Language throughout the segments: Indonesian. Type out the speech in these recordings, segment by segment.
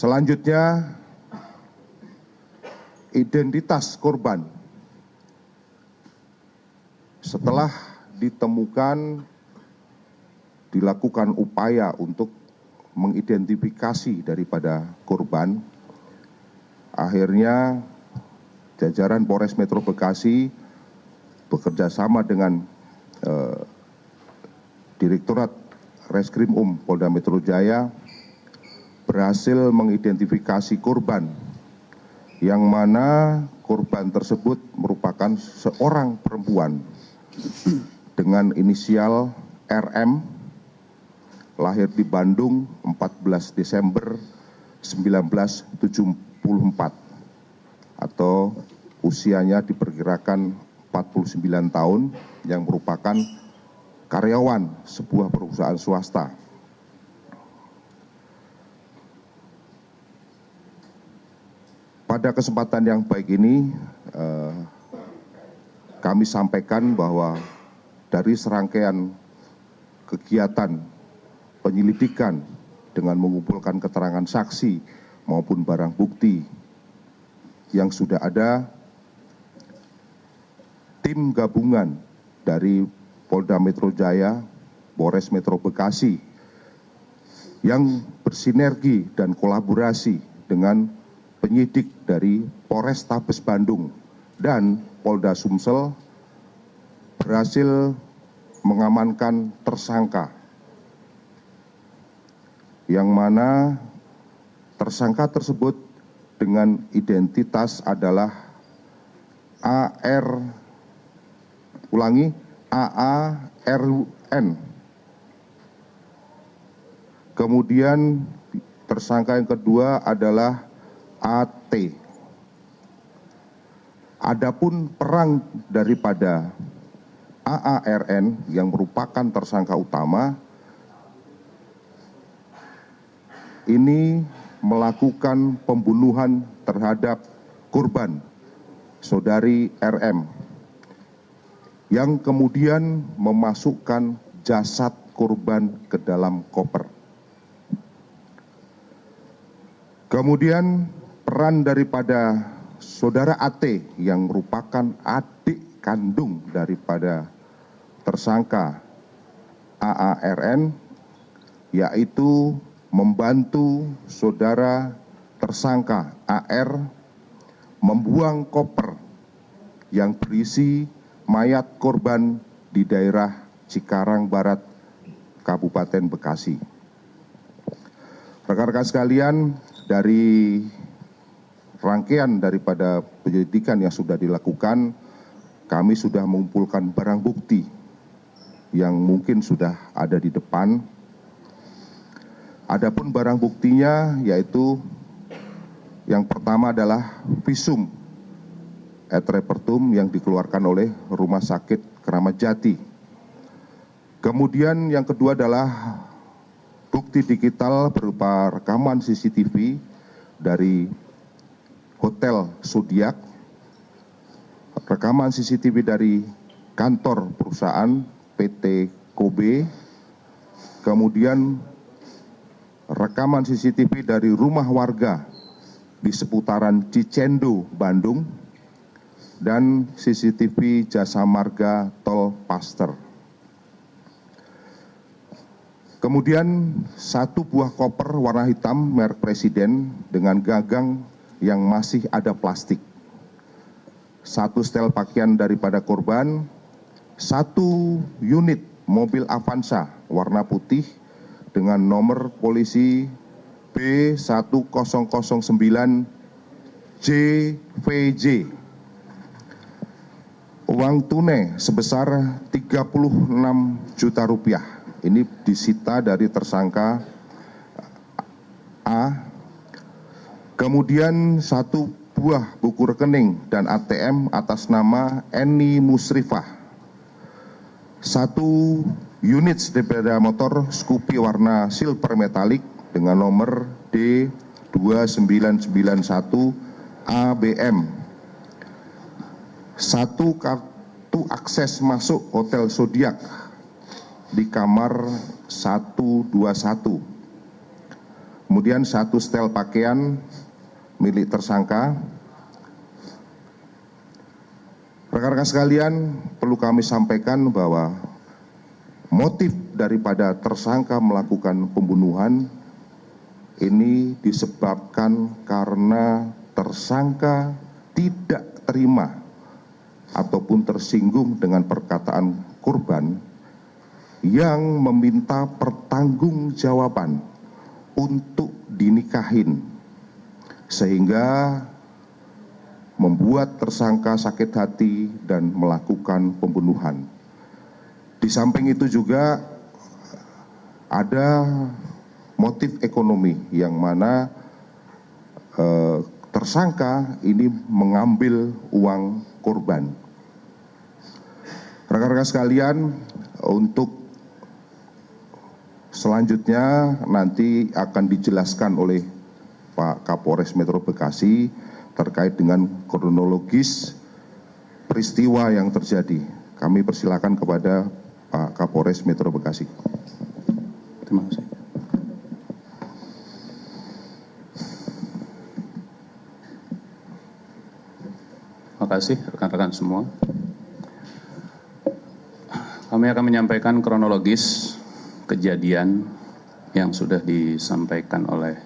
Selanjutnya, identitas korban. Setelah ditemukan, dilakukan upaya untuk mengidentifikasi daripada korban, akhirnya jajaran Polres Metro Bekasi bekerja sama dengan Direktorat Reskrim Polda Metro Jaya berhasil mengidentifikasi korban, yang mana korban tersebut merupakan seorang perempuan dengan inisial RM, lahir di Bandung 14 Desember 1974, atau usianya diperkirakan 49 tahun, yang merupakan karyawan sebuah perusahaan swasta. Pada kesempatan yang baik ini, kami sampaikan bahwa dari serangkaian kegiatan penyelidikan dengan mengumpulkan keterangan saksi maupun barang bukti yang sudah ada, tim gabungan dari Polda Metro Jaya, Polres Metro Bekasi yang bersinergi dan kolaborasi dengan penyidik dari Polrestabes Bandung dan Polda Sumsel berhasil mengamankan tersangka, yang mana tersangka tersebut dengan identitas adalah AARUN. Kemudian tersangka yang kedua adalah AT. Adapun peran daripada AARN yang merupakan tersangka utama ini melakukan pembunuhan terhadap korban saudari RM, yang kemudian memasukkan jasad korban ke dalam koper. Kemudian peran daripada saudara AT yang merupakan adik kandung daripada tersangka AARN, yaitu membantu saudara tersangka AR membuang koper yang berisi mayat korban di daerah Cikarang Barat, Kabupaten Bekasi. Rekan-rekan sekalian, dari rangkaian daripada penyelidikan yang sudah dilakukan, kami sudah mengumpulkan barang bukti yang mungkin sudah ada di depan. Adapun barang buktinya yaitu yang pertama adalah visum et repertum yang dikeluarkan oleh Rumah Sakit Keramat Jati. Kemudian yang kedua adalah bukti digital berupa rekaman CCTV dari Hotel Zodiac, rekaman CCTV dari kantor perusahaan PT Kobe, kemudian rekaman CCTV dari rumah warga di seputaran Cicendo, Bandung, dan CCTV Jasa Marga Tol Paster. Kemudian satu buah koper warna hitam merek Presiden dengan gagang yang masih ada plastik. Satu setel pakaian daripada korban, satu unit mobil Avanza warna putih dengan nomor polisi B1009 JVJ. Uang tunai sebesar 36 juta rupiah. Ini disita dari tersangka A. Kemudian satu buah buku rekening dan ATM atas nama Eni Musrifah. Satu unit sepeda motor Scoopy warna silver metalik dengan nomor D2991 ABM. Satu kartu akses masuk Hotel Zodiac di kamar 121. Kemudian 1 setel pakaian milik tersangka. Rekan-rekan sekalian, perlu kami sampaikan bahwa motif daripada tersangka melakukan pembunuhan ini disebabkan karena tersangka tidak terima ataupun tersinggung dengan perkataan korban yang meminta pertanggungjawaban untuk dinikahin, sehingga membuat tersangka sakit hati dan melakukan pembunuhan. Di samping itu juga ada motif ekonomi yang mana tersangka ini mengambil uang korban. Rekan-rekan sekalian, untuk selanjutnya nanti akan dijelaskan oleh Pak Kapolres Metro Bekasi terkait dengan kronologis peristiwa yang terjadi. Kami persilakan kepada Pak Kapolres Metro Bekasi. Terima kasih. Terima kasih rekan-rekan semua. Kami akan menyampaikan kronologis kejadian yang sudah disampaikan oleh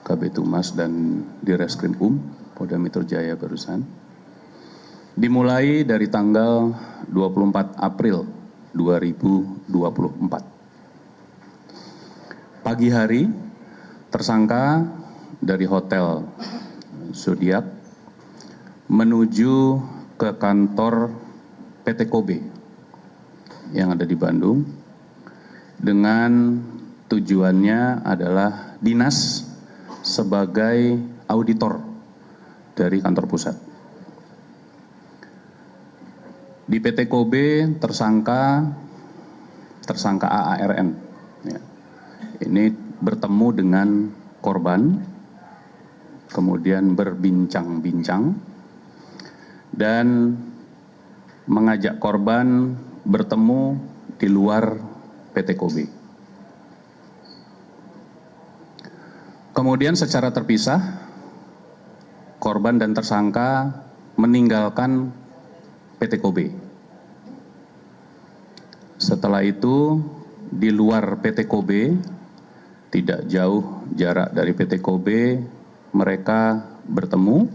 Kabid Humas dan Direskrimum Polda Metro Jaya barusan. Dimulai dari tanggal 24 April 2024. Pagi hari, tersangka dari Hotel Zodiac menuju ke kantor PT Kobe yang ada di Bandung dengan tujuannya adalah dinas sebagai auditor dari kantor pusat. Di PT Kobe tersangka AARN ya, ini bertemu dengan korban, kemudian berbincang-bincang dan mengajak korban bertemu di luar PT Kobe. Kemudian secara terpisah, korban dan tersangka meninggalkan PT Kobe. Setelah itu, di luar PT Kobe, tidak jauh jarak dari PT Kobe, mereka bertemu,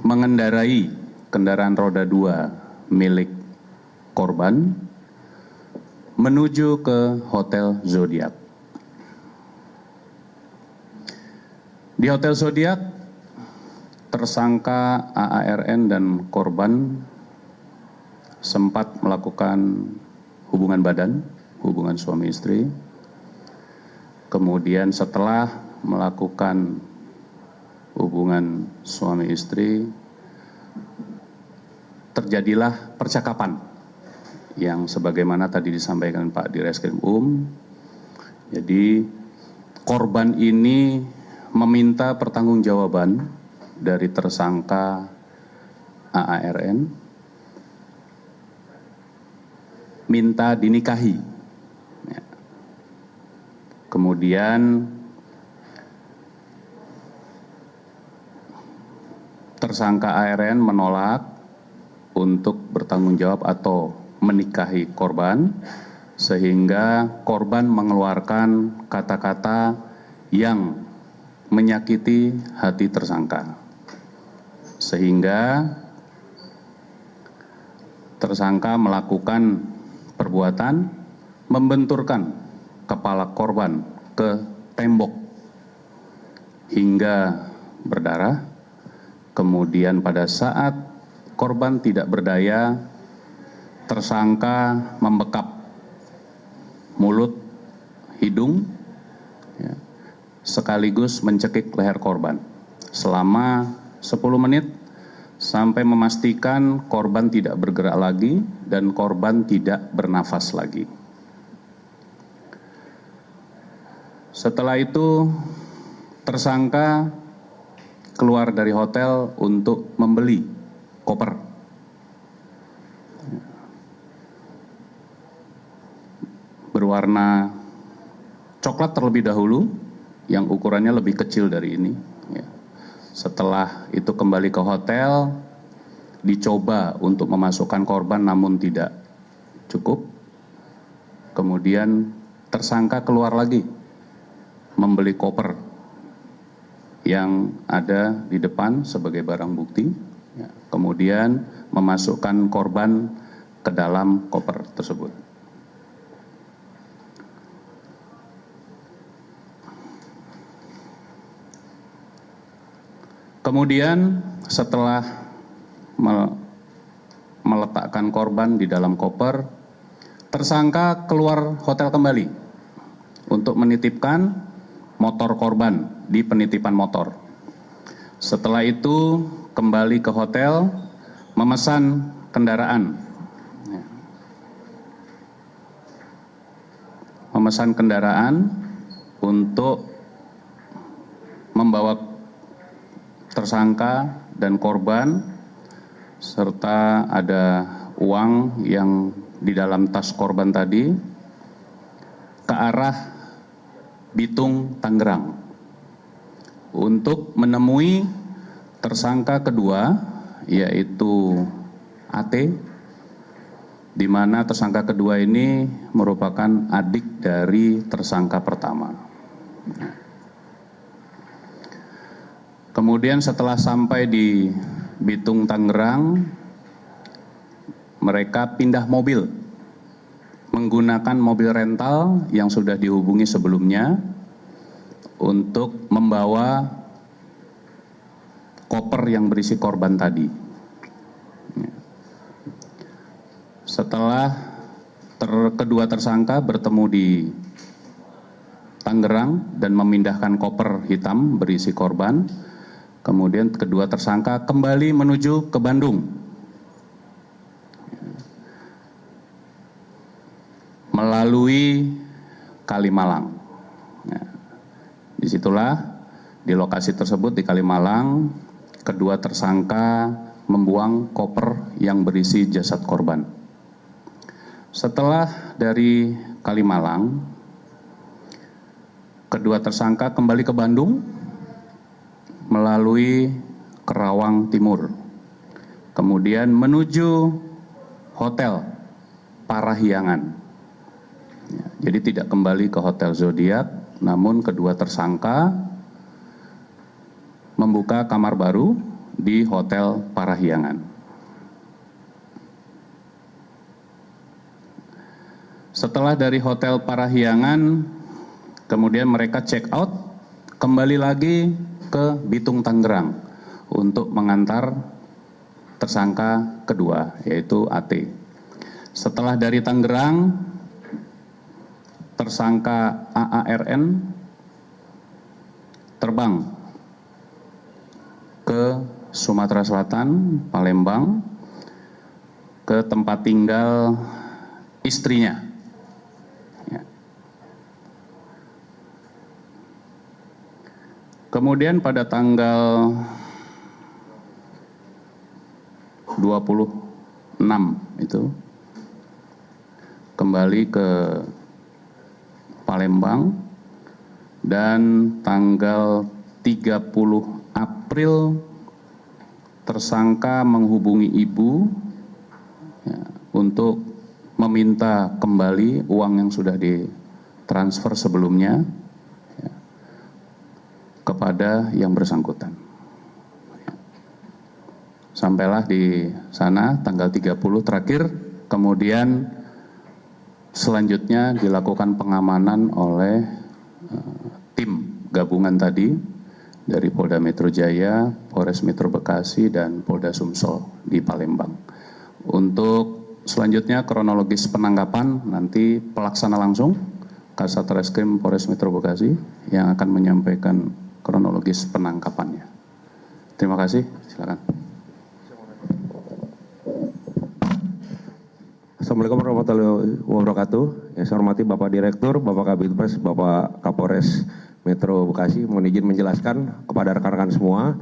mengendarai kendaraan roda 2 milik korban menuju ke Hotel Zodiac. Di Hotel Zodiac, tersangka AARN dan korban sempat melakukan hubungan badan, hubungan suami istri. Kemudian setelah melakukan hubungan suami istri, terjadilah percakapan yang sebagaimana tadi disampaikan Pak Direskrimum. Jadi korban ini meminta pertanggungjawaban dari tersangka AARN, minta dinikahi. Ya. Kemudian tersangka AARN menolak untuk bertanggung jawab atau menikahi korban, sehingga korban mengeluarkan kata-kata yang menyakiti hati tersangka, sehingga tersangka melakukan perbuatan membenturkan kepala korban ke tembok hingga berdarah. Kemudian pada saat korban tidak berdaya, tersangka membekap mulut, hidung, ya, sekaligus mencekik leher korban selama 10 menit sampai memastikan korban tidak bergerak lagi dan korban tidak bernafas lagi. Setelah itu, tersangka keluar dari hotel untuk membeli koper. Berwarna coklat terlebih dahulu, yang ukurannya lebih kecil dari ini. Ya. Setelah itu kembali ke hotel, dicoba untuk memasukkan korban namun tidak cukup. Kemudian tersangka keluar lagi membeli koper yang ada di depan sebagai barang bukti. Ya. Kemudian memasukkan korban ke dalam koper tersebut. Kemudian setelah meletakkan korban di dalam koper, tersangka keluar hotel kembali untuk menitipkan motor korban di penitipan motor. Setelah itu kembali ke hotel, memesan kendaraan. Memesan kendaraan untuk membawa tersangka dan korban, serta ada uang yang di dalam tas korban tadi, ke arah Bitung, Tangerang, untuk menemui tersangka kedua, yaitu AT, di mana tersangka kedua ini merupakan adik dari tersangka pertama. Kemudian setelah sampai di Bitung, Tangerang, mereka pindah mobil menggunakan mobil rental yang sudah dihubungi sebelumnya untuk membawa koper yang berisi korban tadi. Setelah kedua tersangka bertemu di Tangerang dan memindahkan koper hitam berisi korban, kemudian kedua tersangka kembali menuju ke Bandung, melalui Kalimalang. Disitulah, di lokasi tersebut di Kalimalang, kedua tersangka membuang koper yang berisi jasad korban. Setelah dari Kalimalang, kedua tersangka kembali ke Bandung melalui Kerawang Timur, kemudian menuju Hotel Parahyangan. Jadi tidak kembali ke Hotel Zodiac, namun kedua tersangka membuka kamar baru di Hotel Parahyangan. Setelah dari Hotel Parahyangan, kemudian mereka check out, kembali lagi ke Bitung, Tangerang untuk mengantar tersangka kedua, yaitu AT. Setelah dari Tangerang, tersangka AARN terbang ke Sumatera Selatan, Palembang, ke tempat tinggal istrinya. Kemudian pada tanggal 26 itu kembali ke Palembang, dan tanggal 30 April tersangka menghubungi ibu untuk meminta kembali uang yang sudah ditransfer sebelumnya kepada yang bersangkutan. Sampailah di sana tanggal 30 terakhir, kemudian selanjutnya dilakukan pengamanan oleh tim gabungan tadi dari Polda Metro Jaya, Polres Metro Bekasi, dan Polda Sumsel di Palembang. Untuk selanjutnya kronologis penangkapan nanti pelaksana langsung Kasat Reskrim Polres Metro Bekasi yang akan menyampaikan kronologis penangkapannya. Terima kasih, silakan. Assalamualaikum warahmatullahi wabarakatuh. Yang saya hormati Bapak Direktur, Bapak Kabitpres, Bapak Kapolres Metro Bekasi, mohon izin menjelaskan kepada rekan-rekan semua,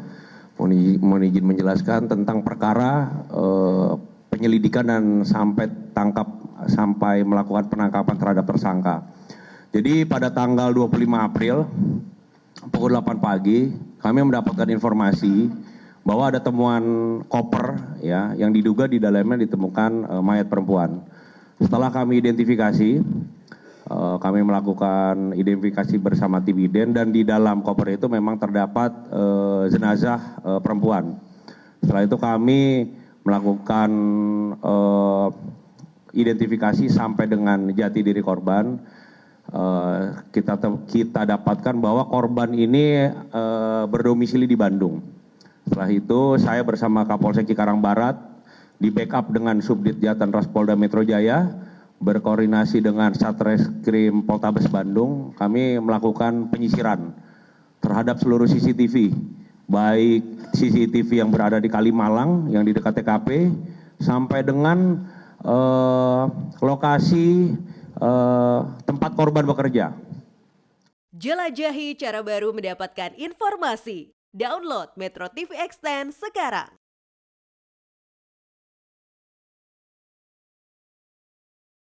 mohon izin menjelaskan tentang perkara penyelidikan dan sampai melakukan penangkapan terhadap tersangka. Jadi pada tanggal 25 April pukul 8 pagi kami mendapatkan informasi bahwa ada temuan koper ya yang diduga di dalamnya ditemukan mayat perempuan. Setelah kami identifikasi, kami melakukan identifikasi bersama tim IDEN dan di dalam koper itu memang terdapat jenazah perempuan. Setelah itu kami melakukan identifikasi sampai dengan jati diri korban. Kita dapatkan bahwa korban ini berdomisili di Bandung. Setelah itu saya bersama Kapolsek Cikarang Barat di backup dengan Subdit Jatan Ras Polda Metro Jaya berkoordinasi dengan Satreskrim Poltabes Bandung, kami melakukan penyisiran terhadap seluruh CCTV, baik CCTV yang berada di Kalimalang yang di dekat TKP sampai dengan lokasi tempat korban bekerja. Jelajahi cara baru mendapatkan informasi. Download Metro TV Extend sekarang.